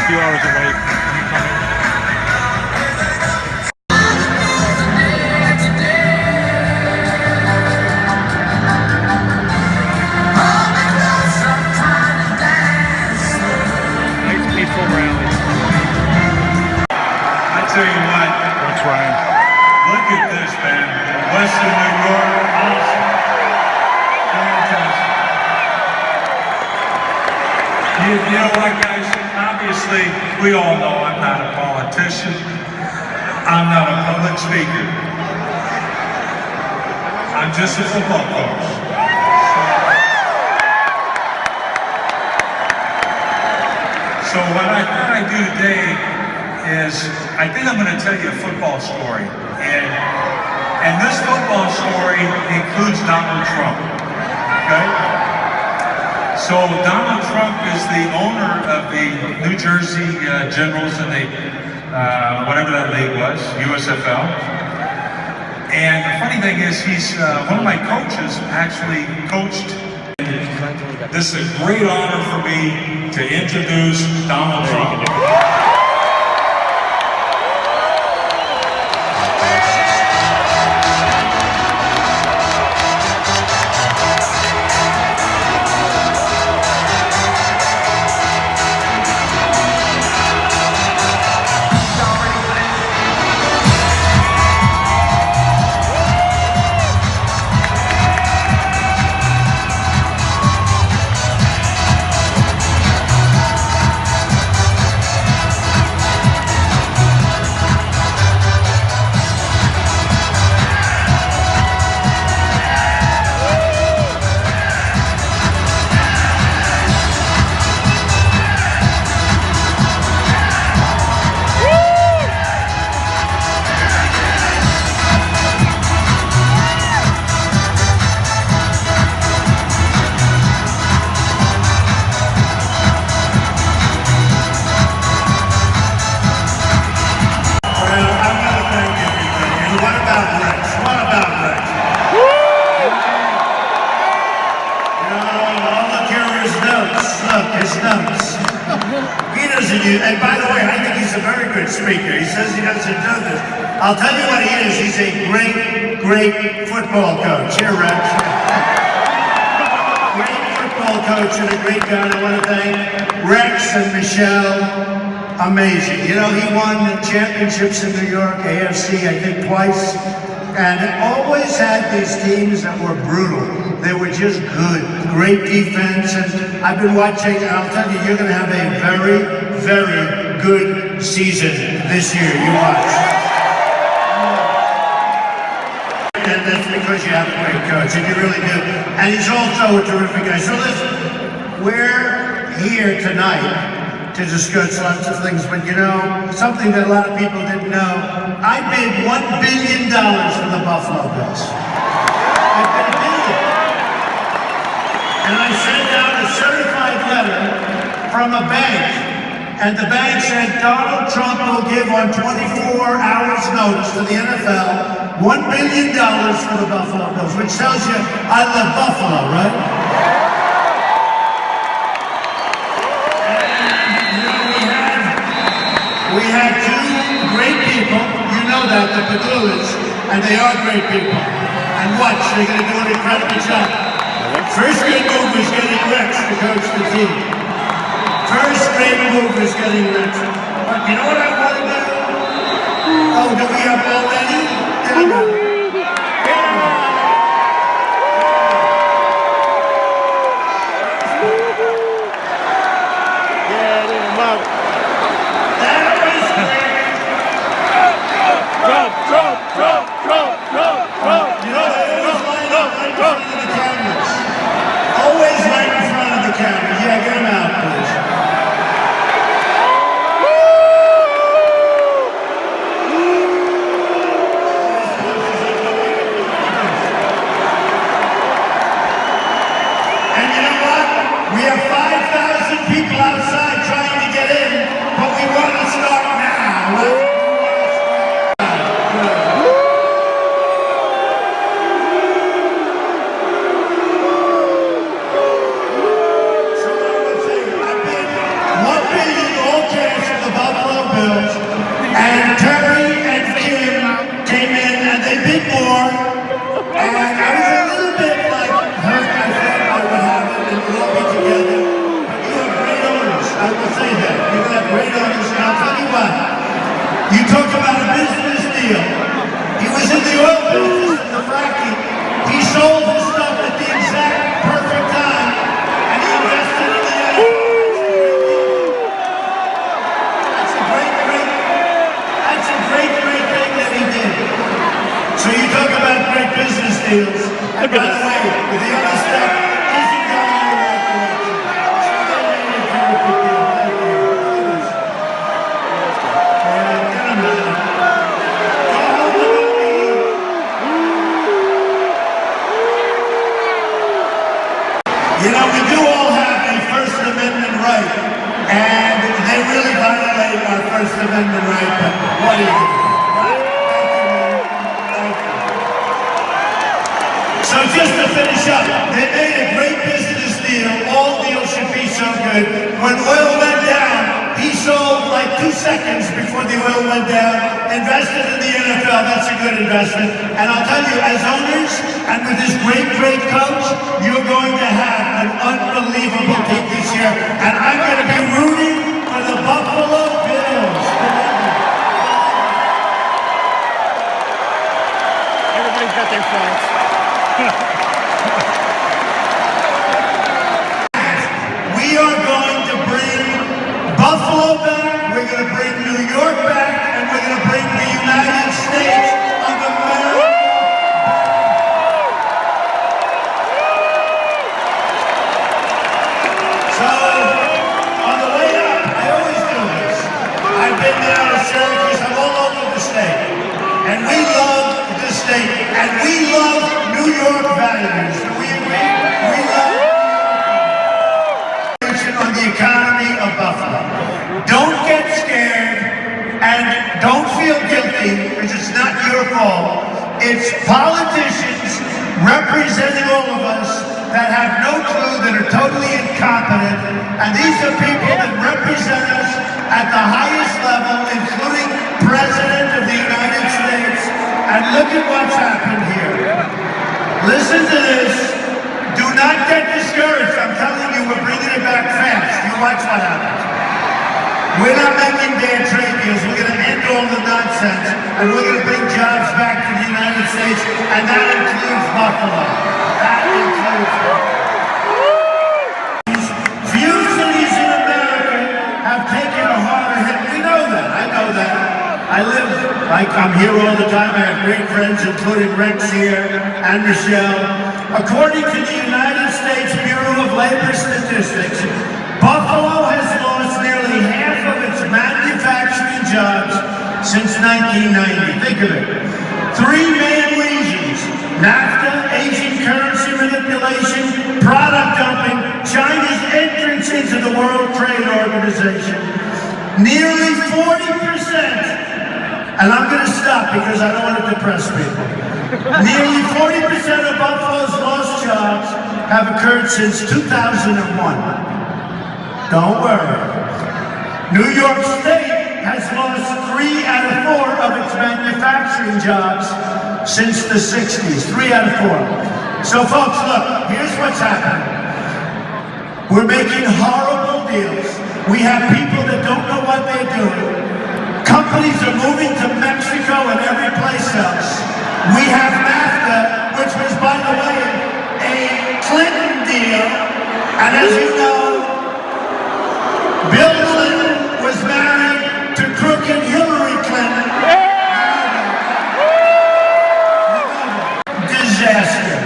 a few hours away from coming. Nice peaceful rally. I tell you what. Thanks, Ryan. Look at this, man. Western New York, awesome. Fantastic. You know what, guys? Obviously, we all know I'm not a politician. I'm not a public speaker. I'm just a football coach. So what I thought I'd do today is, I think I'm going to tell you a football story. And this football story includes Donald Trump, okay? So Donald Trump is the owner of the New Jersey Generals in the, whatever that league was, USFL. And the funny thing is, he's one of my coaches actually coached. This is a great honor for me to introduce Donald Trump. And by the way, I think he's a very good speaker. He says he doesn't do this. I'll tell you what he is. He's a great, great football coach. Here, Rex. Great football coach and a great guy. I want to thank Rex and Michelle. Amazing. You know, he won the championships in New York, AFC, I think twice. And always had these teams that were brutal. They were just good. Great defense. And I've been watching, and I'll tell you, you're going to have a very, very good season this year. You watch. And that's because you have a great coach, and you really do. And he's also a terrific guy. So listen, we're here tonight to discuss lots of things, but you know, something that a lot of people didn't know, I bid $1 billion for the Buffalo Bills. I bid $1 billion. And I sent out a certified letter from a bank, and the bank said Donald Trump will give on 24 hours notice to the NFL $1 billion for the Buffalo Bills, which tells you I love Buffalo, right? We had two great people, you know that, the Padulas, and they are great people. And watch, they're going to do an incredible job. First great move is getting Rex to coach the team. First great move is getting Rex. But you know what I want to do? Oh, do we have already? You talk about a business deal. He was in the oil business and the fracking. He sold his stuff at the exact perfect time, and he invested in the NFL. That's a great thing that he did. So you talk about great business deals. And by the way, with the other stuff, isn't going in the right direction. So they made a terrific deal. Thank you. Look at this. Get him out. Go home without me. You know, we do all have a First Amendment right, and they really violate our First Amendment right, but what do you do? So just to finish up, they made a great business deal. All deals should be so good. When oil went down, he sold like 2 seconds before the oil went down, invested in the NFL. That's a good investment. And I'll tell you, as owners, and with this great coach, you're going to have an unbelievable team this year. And I'm going to be rooting for the Buffalo Bills. Everybody's got their flags. We are going to bring Buffalo back, we're going to bring New York back, and we're going to bring the United States of America back. So, on the way up, I always do this. I've been down to Syracuse, I'm all over the state. And we love this state, and we love New York values. Do we agree? We love on the economy of Buffalo. Don't get scared and don't feel guilty because it's not your fault. It's politicians representing all of us that have no clue, that are totally incompetent, and these are people that represent us at the highest level, including President of the United States. And look at what's happened here. Listen to this. Do not get discouraged. I'm telling you, we're bringing it back fast. You watch what happens. We're not making bad trade deals. We're going to end all the nonsense, and we're going to bring jobs back to the United States, and that includes Buffalo. That includes few cities in America have taken a harder hit. We know that. I know that. I live, like I'm here all the time. I have great friends, including Rex here and Michelle. According to the United States Bureau of Labor Statistics, Buffalo has lost nearly half of its manufacturing jobs since 1990. Think of it. 3 main reasons: NAFTA, Asian currency manipulation, product dumping, China's entrance into the World Trade Organization. Nearly 40%. And I'm going to stop because I don't want to depress people. Nearly 40% of Buffalo's lost jobs have occurred since 2001. Don't worry. New York State has lost 3 out of 4 of its manufacturing jobs since the 60s. 3 out of 4. So folks, look, here's what's happening. We're making horrible deals. We have people that don't know what they're doing. Companies are moving to Mexico and every place else. We have NAFTA, which was, by the way, a Clinton deal. And as you know, Bill Clinton was married to crooked Hillary Clinton. Disaster.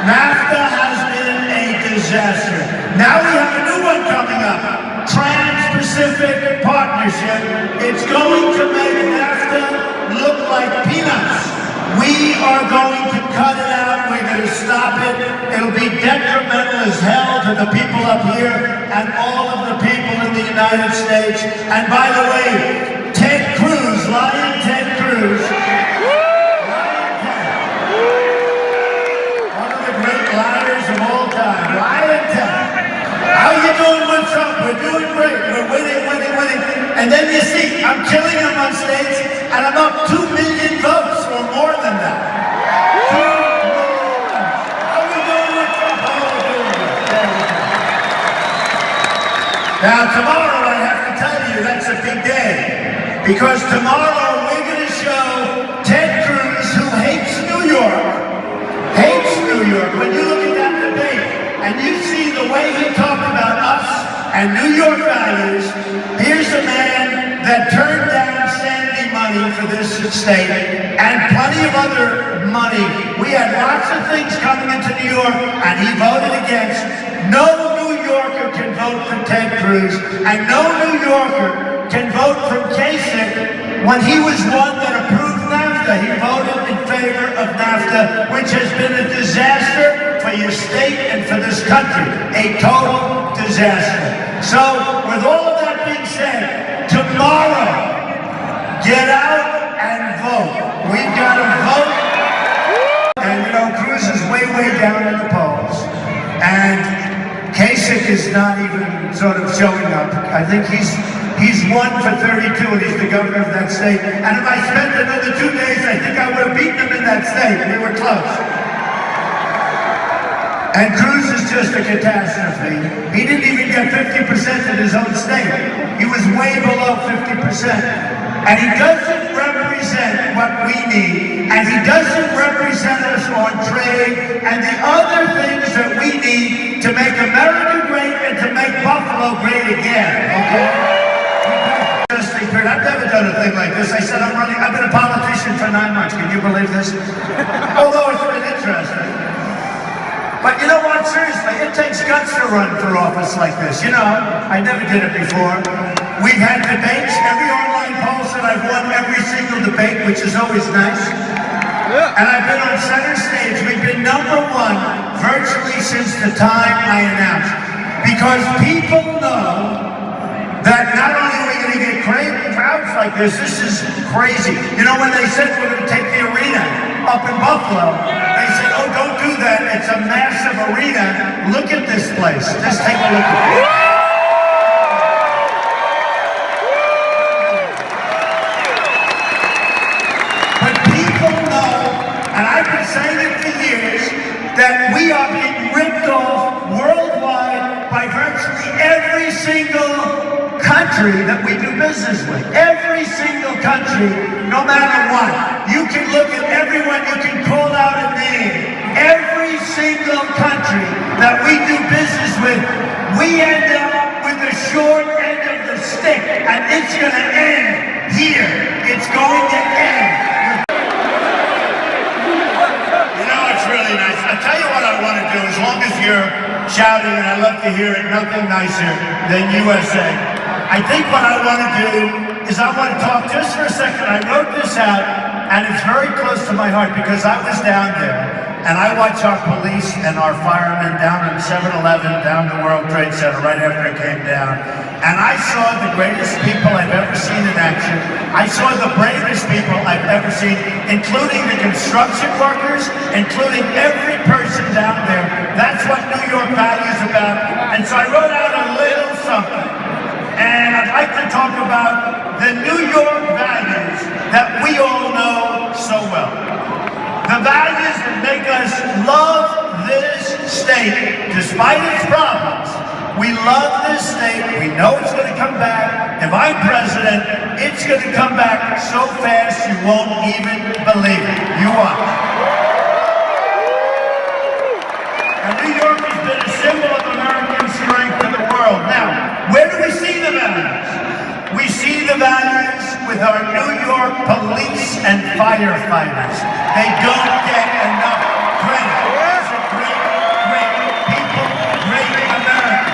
NAFTA has been a disaster. Now we have a new one coming up. Trans-Pacific Partnership. It's going to make NAFTA look like peanuts. We are going to cut it out. We're going to stop it. It'll be detrimental as hell to the people up here and all of the people in the United States. And by the way, Ted Cruz, Lion Ted Cruz, one of the great liars of all time, Lion Ted. How you doing? What's up? We're doing great. We're winning. And then you see, I'm killing him on stage, and I'm up 2 million votes or more than that. 2 million votes. How we doing? What's up? How are we doing? Now, tomorrow, I have to tell you, that's a big day. Because tomorrow we're going to show Ted Cruz, who hates New York, hates New York. When you look at that debate and you see the way he talked about us and New York values, here's a man that turned down Sandy money for this state and plenty of other money. We had lots of things coming into New York and he voted against. No New Yorker can vote for Ted Cruz and no New Yorker can vote for Kasich when he was one that approved NAFTA. He voted in favor of NAFTA, which has been a disaster for your state and for this country. A total disaster. So, with all of that being said, tomorrow, get out and vote. We've got to vote. And you know, Cruz is way, way down in the polls. And Kasich is not even sort of showing up. I think he's 1 for 32 and he's the governor of that state. And if I spent another 2 days, I think I would have beaten him in that state. We were close. And Cruz is just a catastrophe. He didn't even get 50% in his own state. He was way below 50%. And he doesn't represent what we need. And he doesn't represent us on trade and the other things that we need to make America great and to make Buffalo great again, okay? I've never done a thing like this. I said I've been a politician for 9 months. Can you believe this? Although it's been interesting. But you know what? Seriously, it takes guts to run for office like this. You know, I never did it before. We've had debates. Every online poll said I've won every single debate, which is always nice. And I've been on center stage. We've been #1 virtually since the time I announced. Because people know that not only are we going to get great crowds like this is crazy. You know, when they said we're going to take the arena up in Buffalo, they said, oh, don't do that. It's a massive arena. Look at this place. Just take a look at it. But people know, and I've been saying it for years, that we are being ripped off worldwide by virtually every single country that we do business with. Every single country, no matter what. You can look at everyone, you can call out a name. Every single country that we do business with, we end up with the short end of the stick. And it's going to end here. It's going to end. You know, it's really nice. I'll tell you what I want to do, as long as you're shouting, and I love to hear it, nothing nicer than USA. I think what I want to do is I want to talk just for a second. I wrote this out, and it's very close to my heart because I was down there, and I watched our police and our firemen down on 7-Eleven, down the World Trade Center right after it came down. And I saw the greatest people I've ever seen in action. I saw the bravest people I've ever seen, including the construction workers, including every person down there. That's what New York values about. And so I wrote out a little something. And I'd like to talk about the New York values that we all know so well. The values that make us love this state, despite its problems. We love this state. We know it's going to come back. If I'm president, it's going to come back so fast you won't even believe it. You watch. And New York has been a symbol of American strength in the world. Now, where do we see the values? We see the values with our New York police and firefighters. They don't get enough credit. These are great, great people, great America.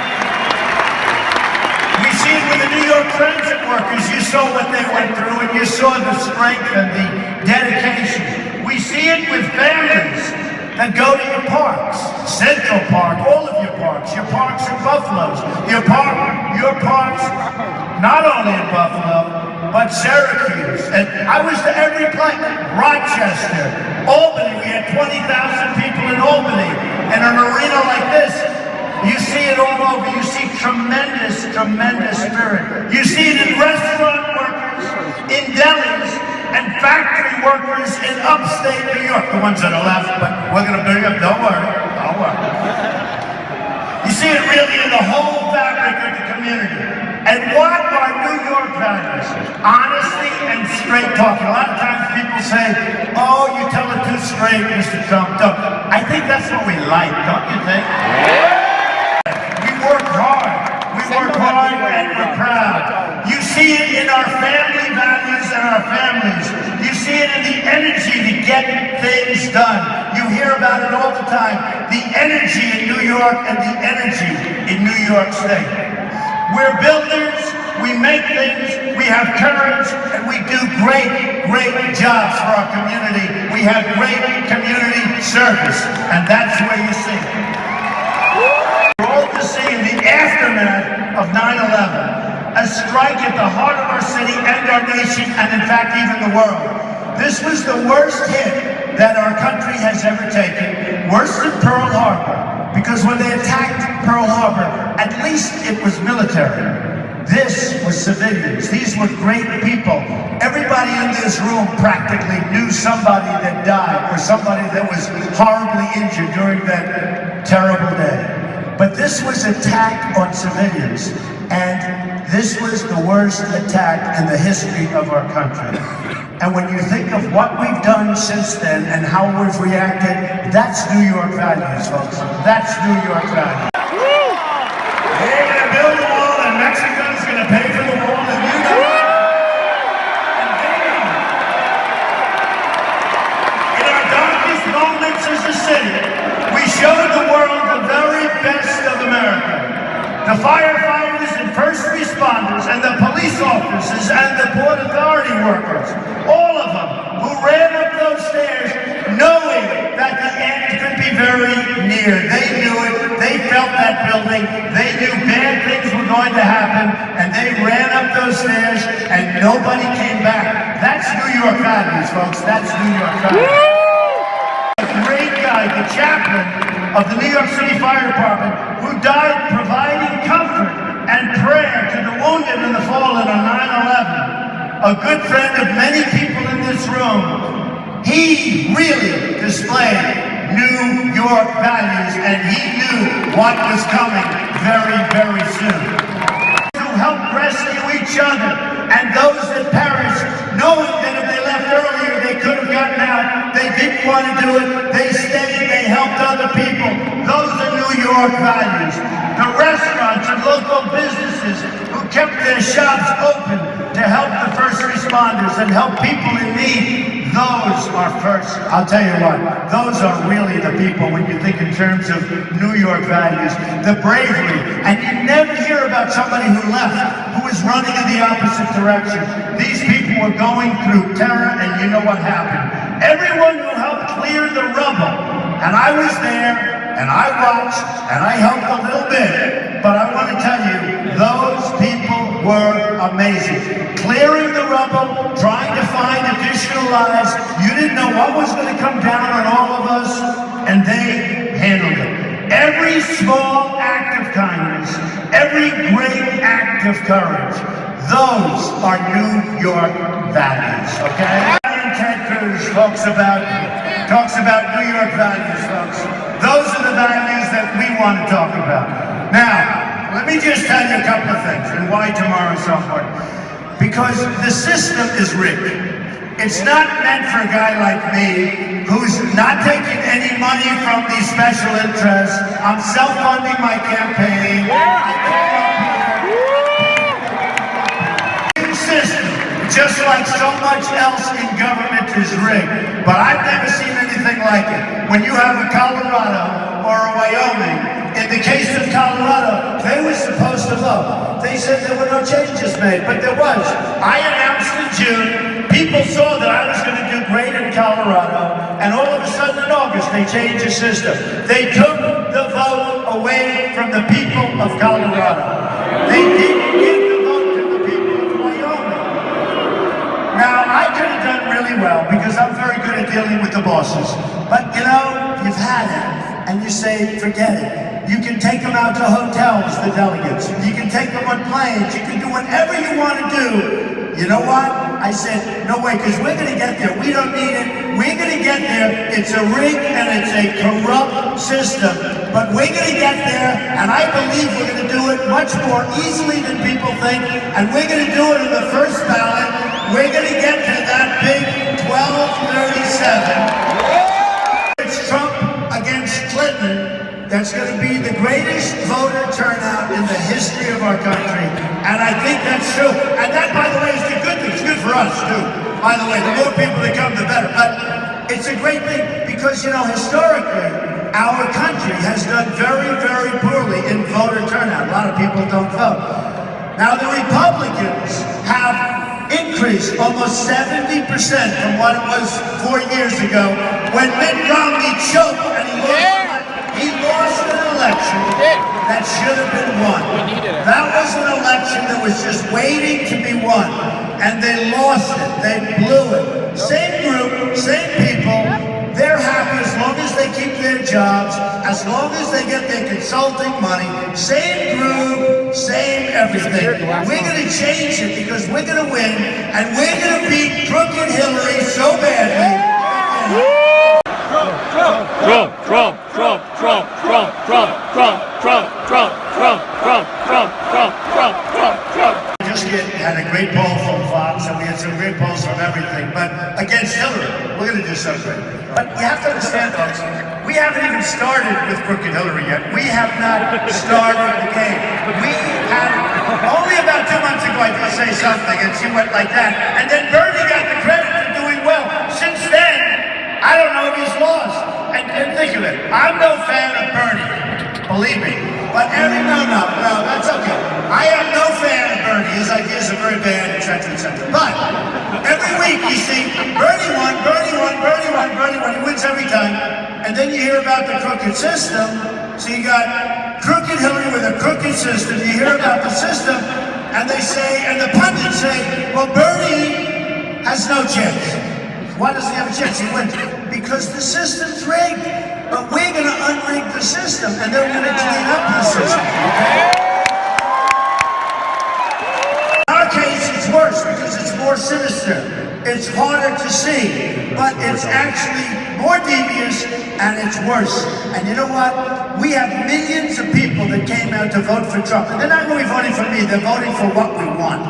We see it with the New York transit workers. You saw what they went through and you saw the strength and the dedication. We see it with families that go to your parks, Central Park, all of your parks in Buffalo's, your parks, not only in Buffalo, but Syracuse. And I was to every place, Rochester, Albany, we had 20,000 people in Albany, and an arena like this, you see it all over. You see tremendous, tremendous spirit. You see it in restaurant workers, in delis, and factory workers in upstate New York. The ones that are left, but we're going to bring up, don't worry. You see it really in the whole fabric of the community. And what are New York values? Honesty, and straight talking. A lot of times people say, oh, you tell it too straight, Mr. Trump. Don't. I think that's what we like, don't you think? We work hard. We work hard and we're proud. You see it in our family values and our families. You see it in the energy to get things done. You hear about it all the time. The energy in New York and the energy in New York State. We're builders, we make things, we have courage, and we do great, great jobs for our community. We have great community service, and that's where you see it. We're all to see in the aftermath of 9/11, a strike at the heart of our city and our nation, and in fact even the world. This was the worst hit that our country has ever taken, worse than Pearl Harbor. Because when they attacked Pearl Harbor, at least it was military. This was civilians. These were great people. Everybody in this room practically knew somebody that died or somebody that was horribly injured during that terrible day. But this was an attack on civilians, and this was the worst attack in the history of our country. And when you think of what we've done since then and how we've reacted, that's New York values, folks. That's New York values. They're going to build a wall and Mexico's going to pay for the wall and you know it. And they know it. In our darkest moments as a city, we showed the world the very best of America. The firefighters and first responders and the police officers and the Port Authority workers, all of them who ran up those stairs knowing that the end could be very near. They knew it. They felt that building. They knew bad things were going to happen, and they ran up those stairs and nobody came back. That's New York values, folks. That's New York values. A great guy, the chaplain of the New York City Fire Department, who died providing comfort and prayer to the wounded and the fallen on 9/11. A good friend of many people in this room. He really displayed New York values, and he knew what was coming very, very soon. Who helped rescue each other and those that perished, knowing that if they left earlier, they could have gotten out. They didn't want to do it. They stayed. They helped other people. Those are New York values. The restaurants and local businesses who kept their shops open to help the first responders and help people in need. Those are first. I'll tell you what, those are really the people when you think in terms of New York values. The bravery. And you never hear about somebody who left, who was running in the opposite direction. These people were going through terror, and you know what happened. Everyone who helped clear the rubble, and I was there, and I watched, and I helped a little bit, but I want to tell you, those people were amazing. Clearing the rubble, trying to find additional lives. You didn't know what was going to come down on all of us, and they handled it. Every small act of kindness, every great act of courage, those are New York values, okay? Ted Cruz talks about New York values, folks. Those are the values that we want to talk about. Now, let me just tell you a couple of things and why tomorrow is so important. Because the system is rigged. It's not meant for a guy like me who's not taking any money from these special interests. I'm self-funding my campaign. System, just like so much else in government is rigged. But I've never seen anything like it. When you have a Colorado or a Wyoming, in the case of Colorado, they were supposed to vote. They said there were no changes made, but there was. I announced in June, people saw that I was going to do great in Colorado, and all of a sudden in August, they changed the system. They took the vote away from the people of Colorado. They didn't give the vote to the people of Wyoming. Now, I could have done really well, because I'm very good at dealing with the bosses. But, you know, you've had it, and you say, forget it. You can take them out to hotels, the delegates. You can take them on planes. You can do whatever you want to do. You know what? I said, no way, because we're going to get there. We don't need it. We're going to get there. It's a rigged and it's a corrupt system. But we're going to get there, and I believe we're going to do it much more easily than people think. And we're going to do it in the first ballot. we're going to get to that big 1237. It's Trump against Clinton. That's going to be the greatest voter turnout in the history of our country. And I think that's true. And that, by the way, is the good thing. It's good for us, too. By the way, the more people that come, the better. But it's a great thing because, you know, historically, our country has done very, very poorly in voter turnout. A lot of people don't vote. Now, the Republicans have increased almost 70% from what it was 4 years ago when Mitt Romney choked and he lost an election that should have been won. That was an election that was just waiting to be won. And they lost it. They blew it. Same group, same people. They're happy as long as they keep their jobs, as long as they get their consulting money. Same group, same everything. We're going to change it because we're going to win, and we're going to beat crooked Hillary so badly. Had a great poll from Fox, and we had some great polls from everything, but against Hillary, we're going to do something. But you have to understand, folks, we haven't even started with crooked Hillary yet. We have not started the game. We have, only about 2 months ago I did say something, and she went like that, and then Bernie got the credit for doing well. Since then, I don't know if he's lost. And think of it, I'm no fan of Bernie, believe me. But no, that's okay. I am no fan of Bernie. His ideas are very bad, etc., etc. But every week you see Bernie won. He wins every time. And then you hear about the crooked system. So you got crooked Hillary with a crooked system. You hear about the system, and they say, and the pundits say, well, Bernie has no chance. Why doesn't he have a chance? He wins. Because the system's rigged. But we're going to unrig the system, and then we're going to clean up the system, okay? In our case, it's worse because it's more sinister. It's harder to see, but it's actually more devious, and it's worse. And you know what? We have millions of people that came out to vote for Trump, and they're not really voting for me. They're voting for what we want.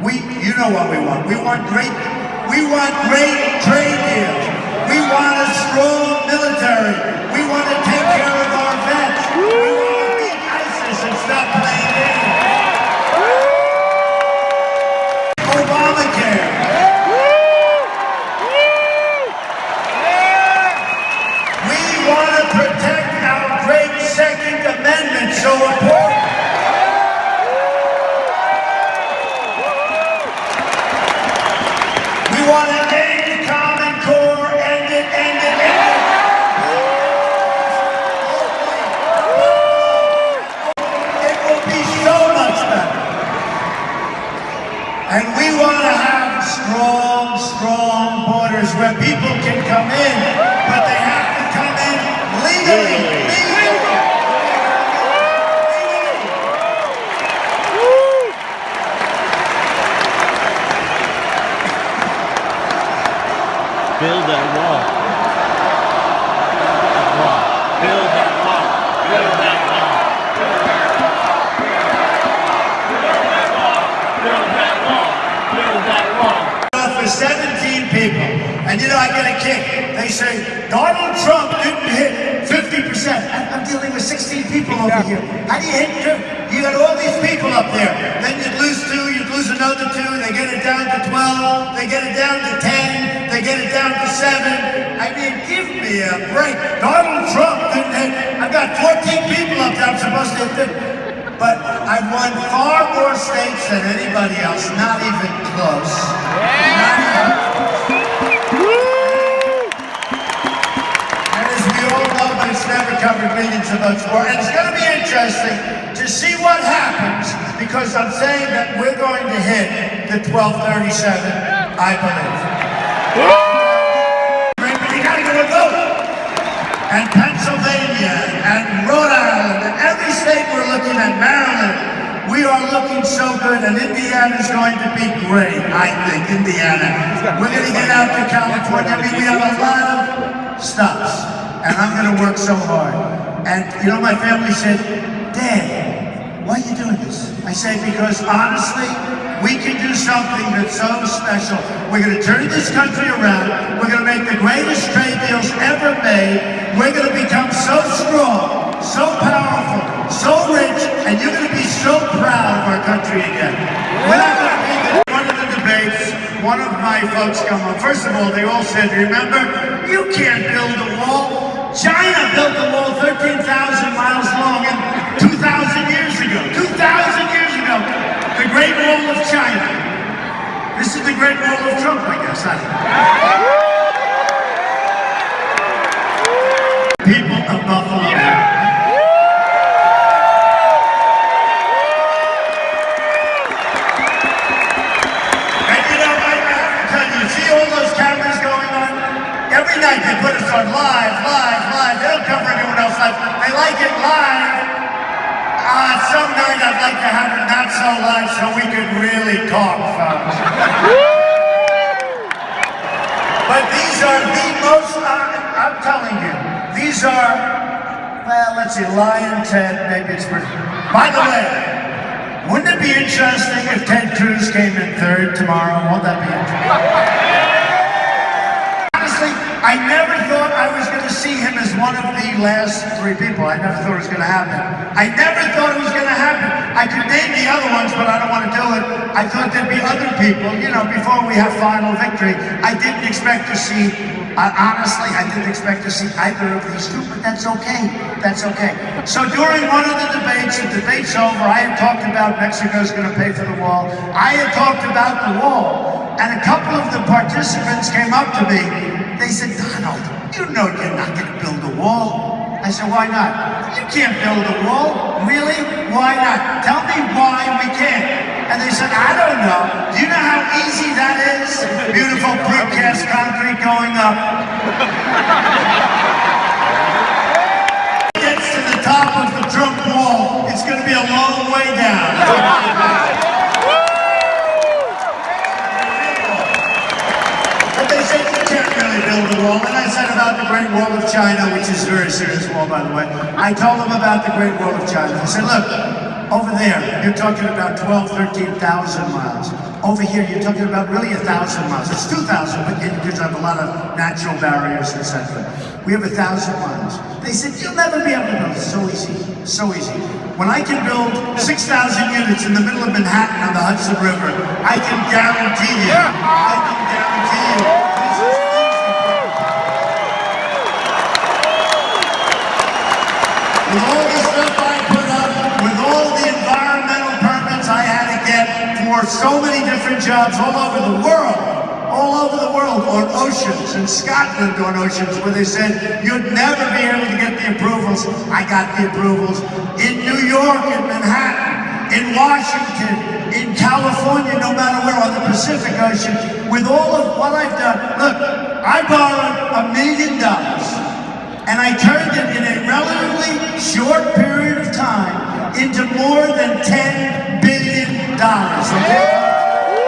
You know what we want. We want great trade deals. We want a strong military. We want to take care of our vets. We want to beat ISIS and stop playing games. Obamacare. We want to protect our great Second Amendment, so important. We want to end Common Core. And we want to have strong borders where people can come in, but they have to come in legally. Build that wall. Build that wall. Build that wall. For 17 people, and you know I get a kick. They say Donald Trump didn't hit 50%. I'm dealing with 16 people over here. How do you hit 2? You got all these people up there. Then you'd lose 2, you'd lose another 2. They get it down to 12. They get it down to 10. They get it down to 7. I mean, give me a break. Donald Trump didn't hit. I've got 14 people up there. I'm supposed to hit 50. But I've won far more states than anybody else, not even close. Not even close. And as we all know, but it's never covered millions of votes for. And it's going to be interesting to see what happens, because I'm saying that we're going to hit the 1237, I believe. You got to go and vote. And Pennsylvania, and Rhode Island, and every state we're looking at, Maryland, we are looking so good, and Indiana's going to be great, I think, Indiana. We're going to get out to California. I mean, we have a lot of stops, and I'm going to work so hard. And, you know, my family said, Dad, why are you doing this? I say, because honestly, we can do something that's so special. We're going to turn this country around. We're going to make the greatest trade deals ever made. We're going to become so strong, so powerful, so rich, and you're going to be so proud of our country again. We're not going to be there. One of the debates, one of my folks come up. First of all, they all said, remember, you can't build a wall. China built a wall 13,000 miles long and 2,000 years ago. 2,000 years ago. The Great Wall of China. This is the Great Wall of Trump, I guess. People of Buffalo. And you know, I have to tell you, see all those cameras going on? Every night they put us on live. They don't cover anyone else live. They like it live. Some night I'd like to have it not so live so we could really talk, folks. But these are the most, I'm telling you, these are, well, let's see, Lion, Ted, maybe it's for, by the way, wouldn't it be interesting if Ted Cruz came in third tomorrow? Won't that be interesting? Honestly, I never thought I was going to see him as one of the last three people. I never thought it was going to happen. I never thought it was going to happen. I could name the other ones, but I don't want to do it. I thought there'd be other people, you know, before we have final victory. I didn't expect to see, honestly, I didn't expect to see either of these two, but that's okay. That's okay. So during one of the debate's over, I had talked about Mexico's going to pay for the wall. I had talked about the wall, and a couple of the participants came up to me. They said, Donald, you know you're not going to build a wall. I said, why not? You can't build a wall. Really? Why not? Tell me why we can't. And they said, I don't know. Do you know how easy that is? Beautiful precast concrete going up. Gets to the top of the Trump wall, it's going to be a long way down. Build the wall, and I said about the Great Wall of China, which is a very serious wall, by the way. I told them about the Great Wall of China. I said, look, over there, you're talking about 12,000, 13,000 miles. Over here, you're talking about really 1,000 miles. It's 2,000, but because I have a lot of natural barriers, etc. We have 1,000 miles. They said, you'll never be able to build it. So easy, so easy. When I can build 6,000 units in the middle of Manhattan on the Hudson River, I can guarantee you, with all the stuff I put up, with all the environmental permits I had to get for so many different jobs all over the world, on oceans, in Scotland on oceans, where they said you'd never be able to get the approvals. I got the approvals. In New York, in Manhattan, in Washington, in California, no matter where, on the Pacific Ocean, with all of what I've done. Look, I borrowed $1 million. And I turned it in a relatively short period of time into more than $10 billion, okay?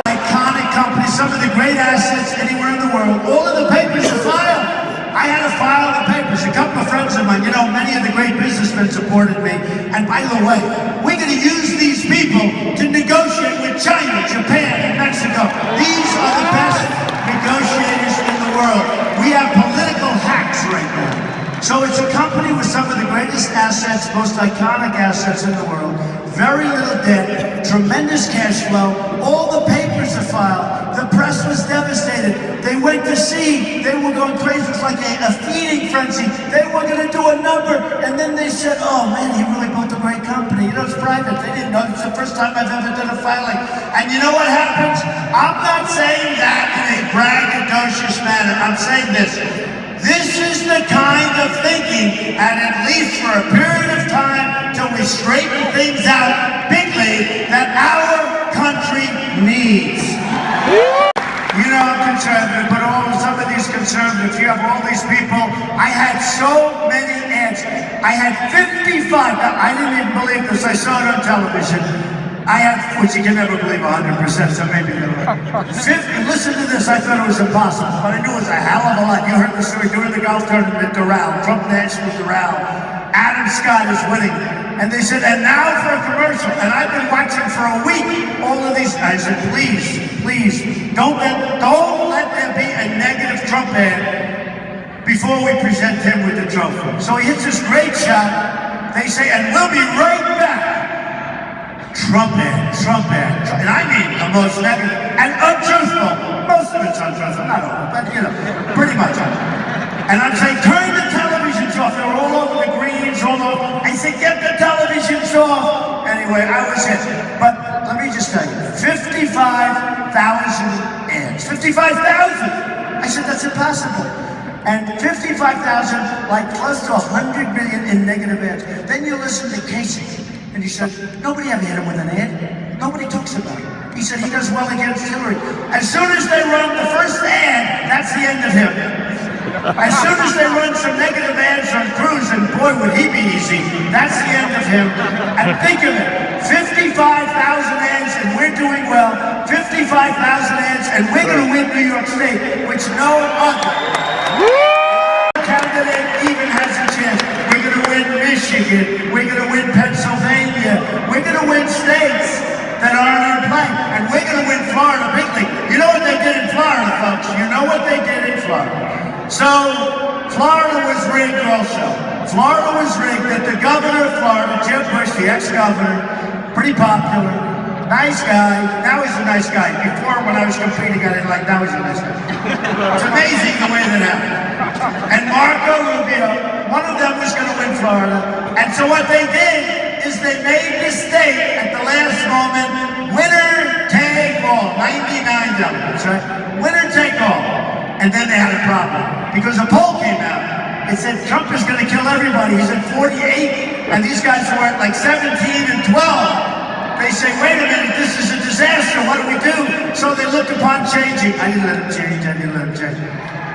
Iconic companies, some of the great assets anywhere in the world, all of the papers are filed. I had to file the papers. A couple of friends of mine, you know, many of the great businessmen supported me. And by the way, we're going to use these people to negotiate with China, Japan, and Mexico. These are the best negotiators in the world. We have political hacks right now. So it's a company with some of the greatest assets, most iconic assets in the world, very little debt, tremendous cash flow, all the papers are filed, the press was devastated, they went to sea, they were going crazy, it's like a feeding frenzy, they were going to do a number, and then they said, oh man, he really built a great company, you know, it's private, they didn't know, it's the first time I've ever done a filing, and you know what happens? I'm not saying that in a braggadocious manner, I'm saying this. This is the kind of thinking, and at least for a period of time, till we straighten things out bigly, that our country needs. You know I'm conservative, but some of these conservatives, you have all these people. I had so many ads. I had 55. Now, I didn't even believe this. I saw it on television. I had, which you can never believe 100%, so maybe you're right. Listen to this, I thought it was impossible, but I knew it was a hell of a lot. You heard the story during the golf tournament, Doral, Trump National Doral. Adam Scott is winning. And they said, and now for a commercial. And I've been watching for a week all of these. I said, please, don't let there be a negative Trump ad before we present him with the trophy. So he hits this great shot. They say, and we'll be right back. Trump ad. And I mean the most negative and untruthful. Most of it's untruthful, not all, but pretty much. And I'm saying, turn the televisions off. They're all over the greens, all over. I said, get the televisions off. Anyway, I was hit. But let me just tell you, 55,000 ads. 55,000! I said, that's impossible. And 55,000, like close to 100 million in negative ads. Then you listen to Casey, and he said, nobody ever hit him with an ad. Nobody talks about it. He said he does well against Hillary. As soon as they run the first ad, that's the end of him. As soon as they run some negative ads on Cruz, and boy, would he be easy, that's the end of him. And think of it, 55,000 ads and we're doing well, 55,000 ads and we're going to win New York State, which no other candidate even has a chance. We're going to win Michigan, we're going to win Pennsylvania, we're going to win states that aren't in play, and we're going to win Florida bigly. You know what they did in Florida, folks? You know what they did in Florida. So, Florida was rigged also. Florida was rigged that the governor of Florida, Jeb Bush, the ex-governor, pretty popular, nice guy. Now he's a nice guy. Before, when I was competing, I didn't like, now he's a nice guy. It's amazing the way that happened. And Marco Rubio, one of them was going to win Florida. And so what they did is they made the state at the last moment, winner take all. 99 delegates, right? Winner take all. And then they had a problem, because a poll came out. It said Trump is going to kill everybody. He's at 48, and these guys were at like 17 and 12. They say, wait a minute, this is a disaster. What do we do? So they looked upon changing. I didn't let him change.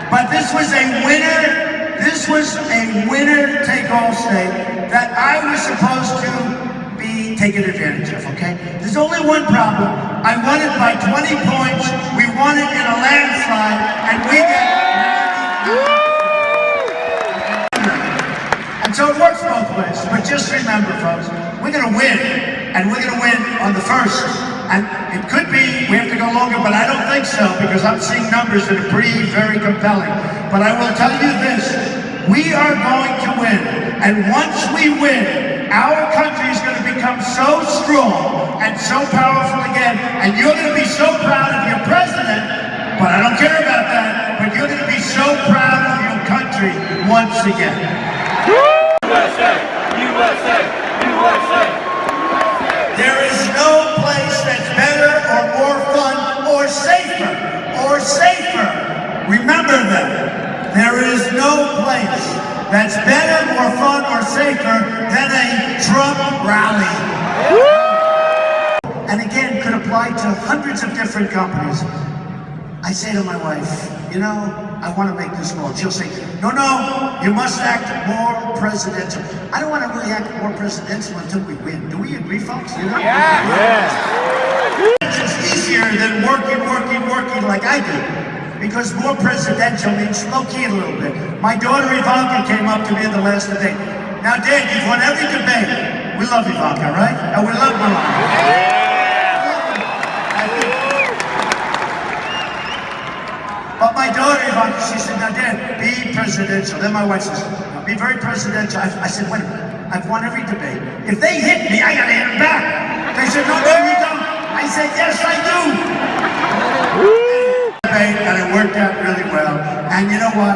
But this was a winner. This was a winner-take-all state that I was supposed to be taken advantage of, okay? There's only one problem. I won it by 20 points. We won it in a landslide, and we get 90. And so it works both ways. But just remember, folks, we're going to win, and we're going to win on the first. And it could be we have to go longer, but I don't think so, because I'm seeing numbers that are very compelling. But I will tell you this, we are going to win. And once we win, our country is going to become so strong and so powerful again, and you're going to be so proud of your president, but I don't care about that, but you're going to be so proud of your country once again. USA! USA! USA! There is no place that's better or more fun or safer. Remember that. There is no place that's better, more fun, or safer than a Trump rally. And again, could apply to hundreds of different companies. I say to my wife, you know, I want to make this law. She'll say, no, you must act more presidential. I don't want to really act more presidential until we win. Do we agree, folks? You know? Yeah. It's easier than working like I do. Because more presidential means low-key a little bit. My daughter Ivanka came up to me in the last debate. Now, Dad, you've won every debate. We love Ivanka, right? And we love Melania. But my daughter Ivanka, she said, now, Dad, be presidential. Then my wife says, no, be very presidential. I said, wait a minute. I've won every debate. If they hit me, I gotta hit them back. They said, no, you don't. I said, yes, I do. And it worked out really well. And you know what?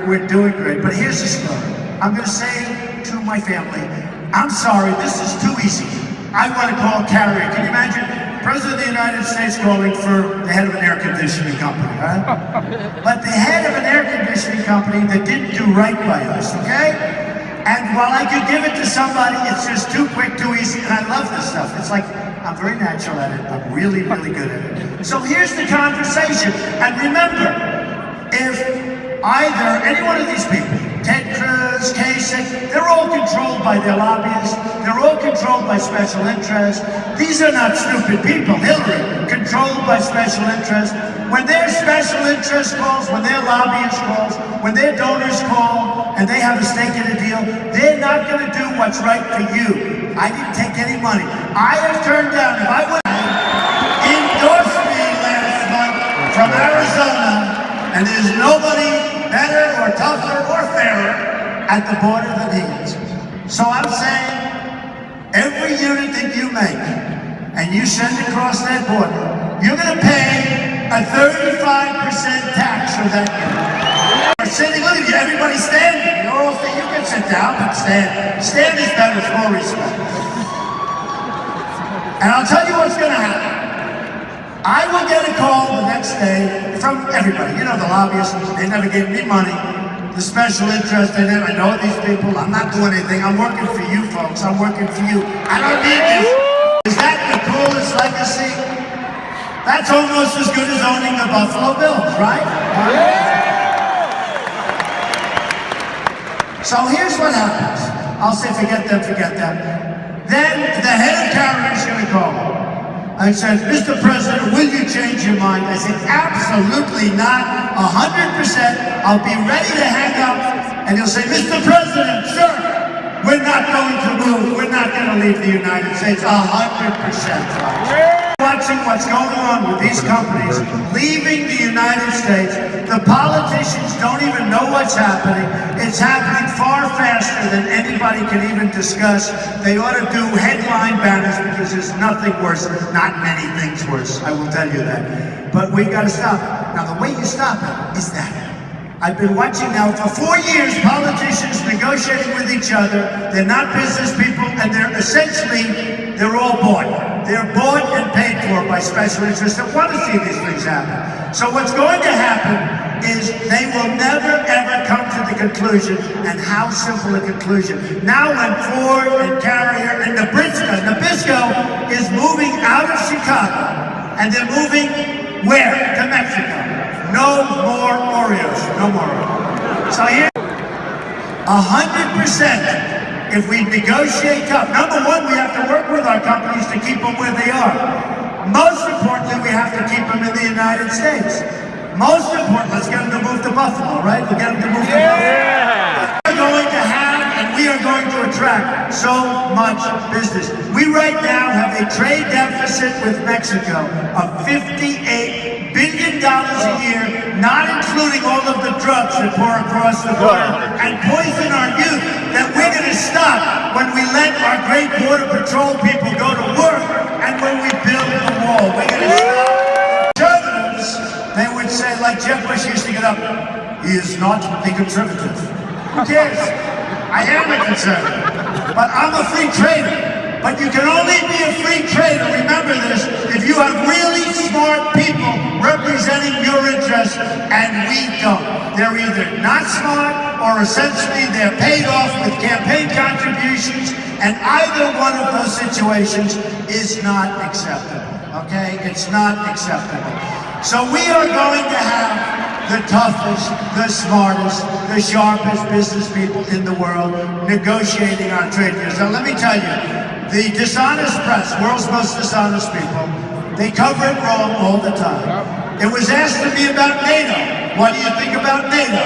We're doing great. But here's the story. I'm going to say to my family, I'm sorry, this is too easy. I want to call carrier. Can you imagine? President of the United States calling for the head of an air conditioning company, right? But the head of an air conditioning company that didn't do right by us, okay? And while I could give it to somebody, it's just too quick, too easy, and I love this stuff. It's like, I'm very natural at it. I'm really good at it. So here's the conversation. And remember, if either any one of these people, Ted Cruz, Kasich, they're all controlled by their lobbyists. They're all controlled by special interests. These are not stupid people. Hillary, controlled by special interests. When their special interest calls, when their lobbyist calls, when their donors call, and they have a stake in the deal, they're not going to do what's right for you. I didn't take any money. I have turned down, if I would endorse me last month from Arizona, and there's nobody better or tougher or fairer at the border than he is. So I'm saying, every unit that you make and you send across that border, you're going to pay a 35% tax for that unit. We're sitting, look at you, everybody's standing. You're all saying, you can sit down, but stand. Stand is better, it's more respect. And I'll tell you what's going to happen. I will get a call the next day from everybody. You know, the lobbyists, they never gave me money. The special interest in it, I know these people. I'm not doing anything. I'm working for you folks. I'm working for you. I don't need this. Is that the coolest legacy? That's almost as good as owning the Buffalo Bills, right? So here's what happens. I'll say forget them, forget them. Then the head of carrier is going to call me. I said, Mr. President, will you change your mind? I said, absolutely not, 100%. I'll be ready to hang up. And he'll say, Mr. President, sir, we're not going to move. We're not going to leave the United States, 100%. Watching what's going on with these companies leaving the United States. The politicians don't even know what's happening. It's happening far faster than anybody can even discuss. They ought to do headline banners because there's nothing worse, not many things worse, I will tell you that. But we got to stop it. Now the way you stop it is that. I've been watching now for 4 years politicians negotiating with each other. They're not business people, and they're all bought. They're bought and paid for by special interests that want to see these things happen. So what's going to happen is they will never ever come to the conclusion, and how simple a conclusion. Now when Ford and Carrier and Nabisco is moving out of Chicago, and they're moving where? To Mexico. No more Oreos, no more. So here, 100%, if we negotiate tough, number one, we have to work with our companies to keep them where they are. Most importantly, we have to keep them in the United States. Most important, let's get them to move to Buffalo, right? We'll get them to move to Buffalo. We're going to have, and we are going to attract so much business. We right now have a trade deficit with Mexico of $58 billion a year, not including all of the drugs that pour across the border and poison our youth, that we're going to stop when we let our great border patrol people go to work and when we build the wall. We're going to stop. Conservatives, they would say, like Jeb Bush used to get up, he is not a conservative. Who cares? I am a conservative, but I'm a free trader. But you can only be a free trader, remember this, if you have really smart people representing your interests, and we don't. They're either not smart, or essentially they're paid off with campaign contributions, and either one of those situations is not acceptable, okay? It's not acceptable. So we are going to have the toughest, the smartest, the sharpest business people in the world negotiating our trade deals. Now let me tell you, the dishonest press, world's most dishonest people, they cover it wrong all the time. It was asked of me about NATO. What do you think about NATO?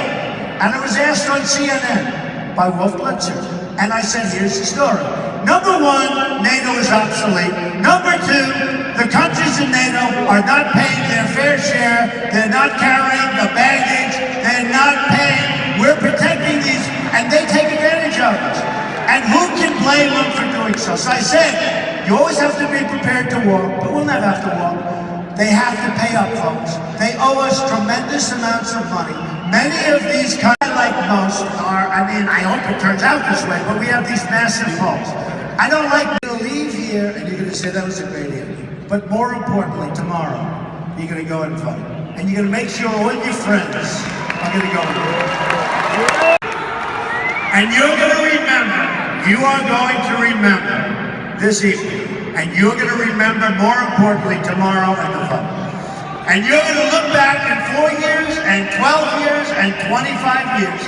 And it was asked on CNN by Wolf Blitzer. And I said, here's the story. Number one, NATO is obsolete. Number two, the countries in NATO are not paying their fair share. They're not carrying the baggage. They're not paying. We're protecting these, and they take advantage of us. And who can blame them for doing so? So I said, you always have to be prepared to walk, but we'll never have to walk. They have to pay up, folks. They owe us tremendous amounts of money. Many of these countries, like most, are, I hope it turns out this way, but we have these massive faults. I don't like to leave here and you're going to say that was a great idea. But more importantly, tomorrow, you're going to go and vote. And you're going to make sure all your friends are going to go and vote. And you're going to remember, you are going to remember this evening, and you're going to remember, more importantly, tomorrow and the vote. And you're going to look back in 4 years, and 12 years, and 25 years,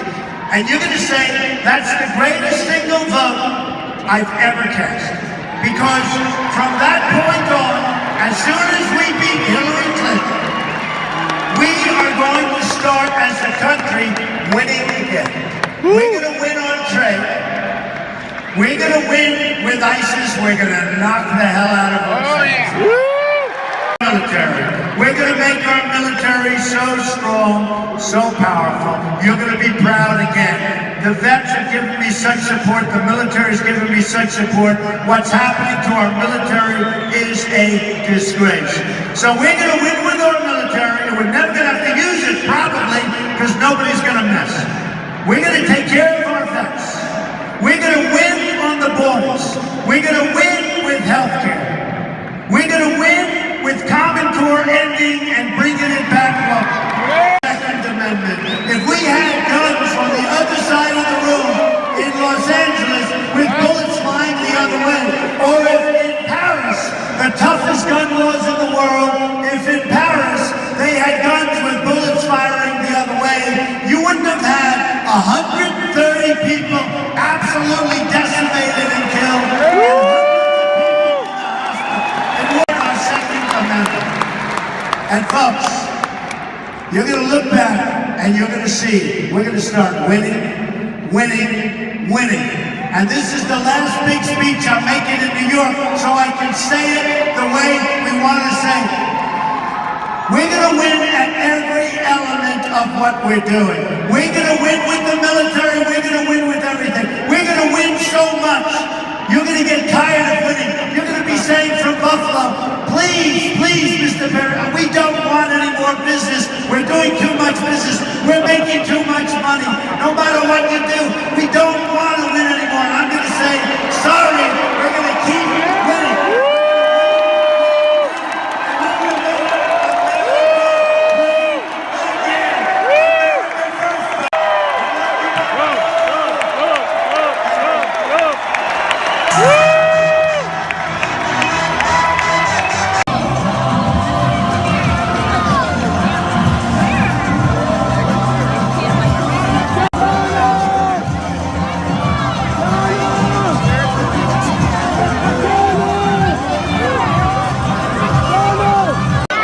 and you're going to say, that's the greatest single vote I've ever cast. Because from that point on, as soon as we beat Hillary Clinton, we are going to start as a country winning again. We're going to win on trade. We're going to win with ISIS. We're going to knock the hell out of them. Military. We're going to make our military so strong, so powerful. You're going to be proud again. The vets have given me such support. The military has given me such support. What's happening to our military is a disgrace. So we're going to win with our military. We're never going to have to use it, probably, because nobody's going to mess. We're going to take care of our vets. We're going to win on the borders. We're going to win with health care. We're going to win with Common Core ending and bringing it back up. Second Amendment. If we had guns on the other side of the room in Los Angeles with bullets flying the other way, or if in Paris, the toughest gun laws in the world, if in Paris they had guns with bullets firing the other way, you wouldn't have had 130 people absolutely decimated and killed. And folks, you're going to look back and you're going to see we're going to start winning, winning, winning. And this is the last big speech I'm making in New York, so I can say it the way we want to say it. We're going to win at every element of what we're doing. We're going to win with the military. We're going to win with everything. We're going to win so much. You're going to get tired of winning. You're going to be saying from Buffalo, please, please, Mr. Perry, we don't want any more business. We're doing too much business. We're making too much money. No matter what you do, we don't want to